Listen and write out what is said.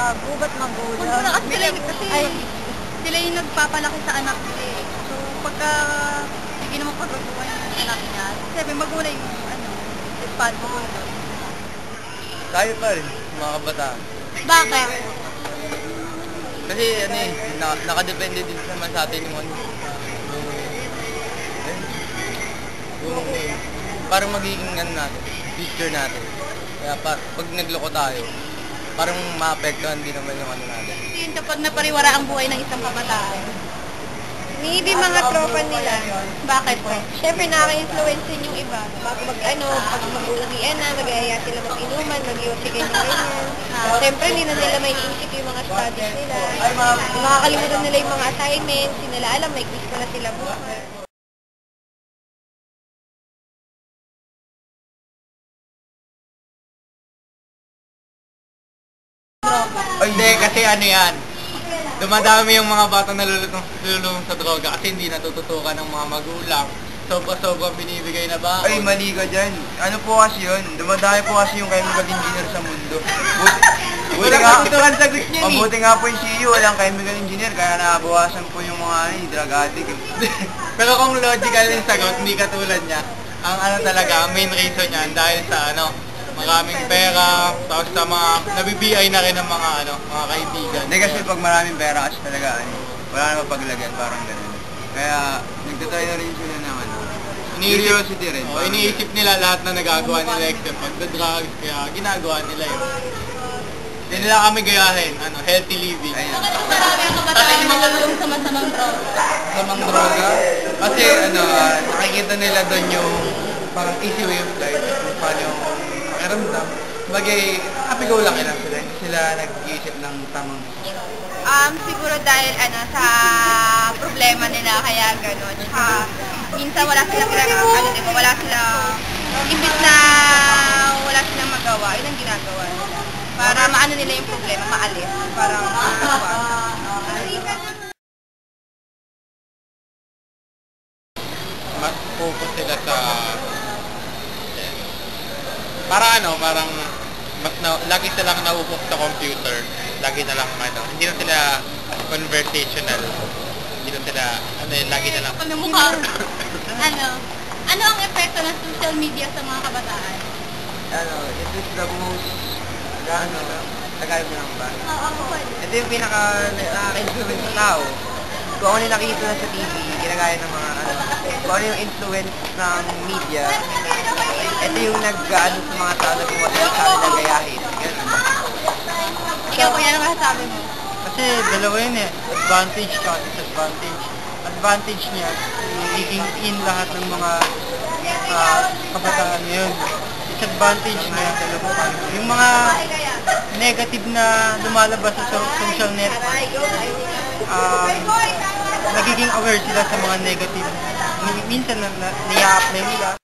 Gago, ba't magulang? Sila yung nagpapalaki sa anak nila eh. So, pagka hindi naman pagkagawa yung anak niya, sabi magulang yung responsible doon. Tayo pa rin, mga kabataan. Bakit? Kasi nakadepende din naman sa atin yung parang magiging natin, future natin. Kaya pag nagloko tayo, parang maapektuhan din naman yung natin. Yun kapag napariwara ang buhay ng isang kabataan. Maybe mga tropa nila. Bakit po? Siyempre, nakaka-influence din yung iba. Bago pag mag-uwian na, mag-aaya sila mag-inuman, mag-iusigan yung ganyan. Siyempre, hindi na nila may iisip yung mga studies nila. Makakalimutan nila yung mga assignments, hindi nila alam, may quiz pala sila bukas. Hindi, kasi yan. Dumadami yung mga bata na lululong sa droga kasi hindi natututukan ng mga magulang. Sobra-sobrang binibigay na ba? Ay, mali ka dyan. Ano po kasi yun? Dumadami po kasi yung chemical engineer sa mundo. Buti nga, sagot niya ni. mabuti nga po yung CEO, walang chemical engineer, kaya nabawasan po yung mga drug addict. Pero kung logical yung sagot, hindi katulad niya. Ang talaga, main reason niyan dahil sa maraming pera, tapos sa mga nabibiyay na rin ng mga mga kaibigan. Hindi kasi pag maraming pera kasi talaga, wala na mapaglagyan, parang gano'n. Kaya nagtatry na rin sila ng curiosity rin. Iniisip nila lahat na nagagawa nila except pagda-drugs, kaya ginagawa nila yun. Hindi nila kami gayahin, healthy living. Ayun. Bakit marami ang kabataan na nalulung sa masamang droga? Masamang droga? Kasi nakikita nila doon yung parang easy way of life, kung paano yung pakiramdam. Bagay, happy-go-lucky lang sila. Hindi sila nag-iisip ng tamang desisyon. Siguro dahil sa problema nila kaya gano'n. Tsaka minsan wala silang wala silang imbis na wala silang magawa, yun ang ginagawa nila. Para maano nila yung problema, maalis. Parang mas focus sila sa parang lagi silang nauupo sa computer, lagi na lang hindi na sila conversational, hindi na sila lagi na lang ano ang epekto ng social media sa mga kabataan? It is the most tagay mo lang ba? Oo. Ito yung pinaka-influence sa tao. Kung ano yung nakikita na sa TV, ginagaya ng mga kung ano yung influence ng media, ito yung nag-ano sa mga tao na bumatay sa kanila gayahin. Ikaw po yan ang masasabi mo? kasi dalawa yun advantage at disadvantage. Advantage niya, nagiging in lahat ng mga kabataan ngayon. Disadvantage niya, yung mga negative na lumalabas sa social network, nagiging aware sila sa mga negative. Minsan na i-apply nila.